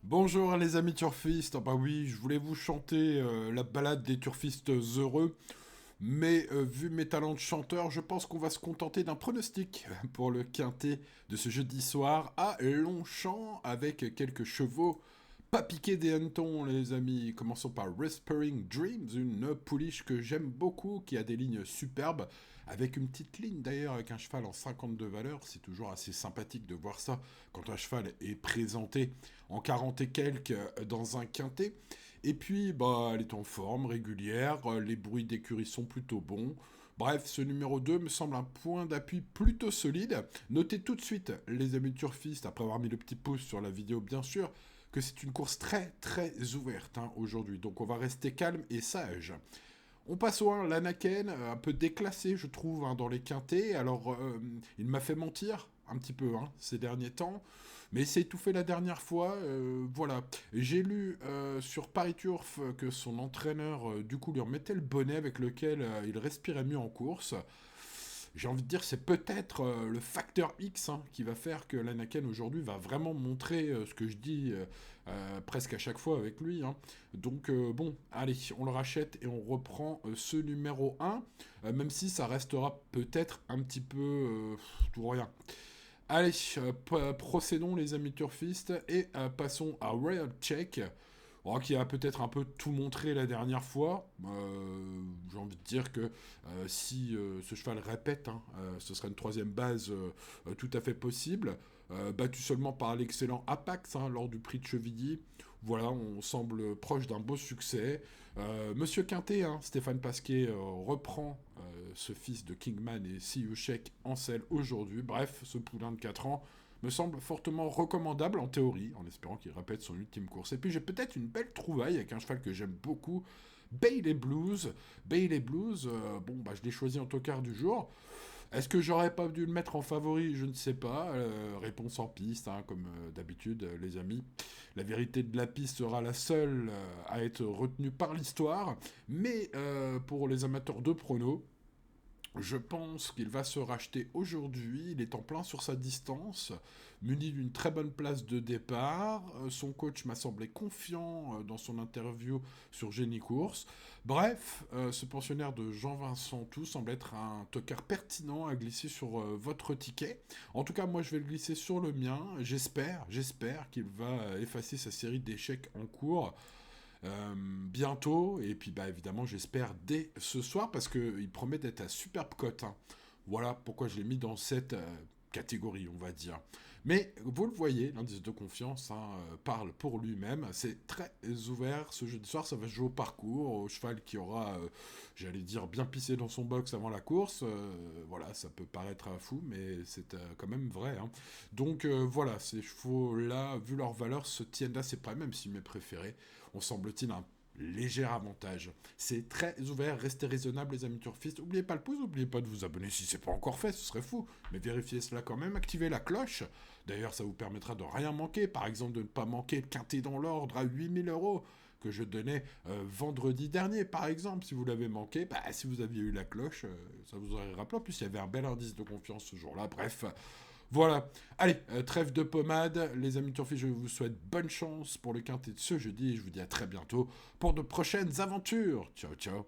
Bonjour les amis turfistes, ah bah oui, je voulais vous chanter la balade des turfistes heureux, mais vu mes talents de chanteur, je pense qu'on va se contenter d'un pronostic pour le quintet de ce jeudi soir à Longchamp avec quelques chevaux pas piqués des hannetons les amis. Commençons par Whispering Dreams, une pouliche que j'aime beaucoup, qui a des lignes superbes, avec une petite ligne d'ailleurs avec un cheval en 52 valeurs. C'est toujours assez sympathique de voir ça quand un cheval est présenté en 40 et quelques dans un quintet. Et puis, bah, elle est en forme, régulière, les bruits d'écurie sont plutôt bons. Bref, ce numéro 2 me semble un point d'appui plutôt solide. Notez tout de suite, les amis turfistes, après avoir mis le petit pouce sur la vidéo bien sûr, que c'est une course très très ouverte aujourd'hui. Donc on va rester calme et sage. On passe au 1, l'Anaken, un peu déclassé je trouve dans les quintés. Alors il m'a fait mentir un petit peu ces derniers temps, mais c'est tout fait la dernière fois. Voilà, j'ai lu sur Paris Turf que son entraîneur du coup lui remettait le bonnet avec lequel il respirait mieux en course. J'ai envie de dire, c'est peut-être le facteur X qui va faire que l'Anaken aujourd'hui va vraiment montrer ce que je dis presque à chaque fois avec lui. Donc bon, allez, on le rachète et on reprend ce numéro 1, même si ça restera peut-être un petit peu tout rien. Allez, procédons les amis turfistes et passons à Royal Check. Qui a peut-être un peu tout montré la dernière fois. J'ai envie de dire que si ce cheval répète, ce serait une troisième base tout à fait possible. Battu seulement par l'excellent Apax lors du prix de Chevilly. Voilà, on semble proche d'un beau succès. Monsieur Quintet, Stéphane Pasquet, reprend ce fils de Kingman et Siushek en selle aujourd'hui. Bref, ce poulain de 4 ans me semble fortement recommandable en théorie, en espérant qu'il répète son ultime course. Et puis j'ai peut-être une belle trouvaille avec un cheval que j'aime beaucoup, Bailey Blues. Bailey Blues, je l'ai choisi en tocard du jour. Est-ce que j'aurais pas dû le mettre en favori? Je ne sais pas. Réponse en piste, comme d'habitude, les amis. La vérité de la piste sera la seule à être retenue par l'histoire. Mais pour les amateurs de pronos, je pense qu'il va se racheter aujourd'hui. Il est en plein sur sa distance, muni d'une très bonne place de départ. Son coach m'a semblé confiant dans son interview sur Génie Course. Bref, ce pensionnaire de Jean-Vincent Tout semble être un tocard pertinent à glisser sur votre ticket. En tout cas, moi, je vais le glisser sur le mien. J'espère qu'il va effacer sa série d'échecs en cours bientôt, et puis bah évidemment j'espère dès ce soir parce qu'il promet d'être à superbe cote. Voilà pourquoi je l'ai mis dans cette catégorie, on va dire. Mais vous le voyez, l'indice de confiance parle pour lui-même. C'est très ouvert ce jeudi soir, ça va se jouer au parcours, au cheval qui aura, j'allais dire, bien pissé dans son box avant la course. Voilà, ça peut paraître fou, mais c'est quand même vrai. Donc voilà, ces chevaux-là, vu leur valeur, se tiennent assez près, même si mes préférés ont semble-t-il un léger avantage. C'est très ouvert, restez raisonnable les amis turfistes. N'oubliez pas le pouce, n'oubliez pas de vous abonner si c'est pas encore fait, ce serait fou. Mais vérifiez cela quand même, activez la cloche. D'ailleurs, ça vous permettra de rien manquer. Par exemple, de ne pas manquer le quintet dans l'ordre à 8 000 € que je donnais vendredi dernier, par exemple. Si vous l'avez manqué, si vous aviez eu la cloche, ça vous aurait rappelé. En plus, il y avait un bel indice de confiance ce jour-là. Bref, voilà. Allez, trêve de pommade. Les amis turfistes, je vous souhaite bonne chance pour le quintet de ce jeudi et je vous dis à très bientôt pour de prochaines aventures. Ciao, ciao.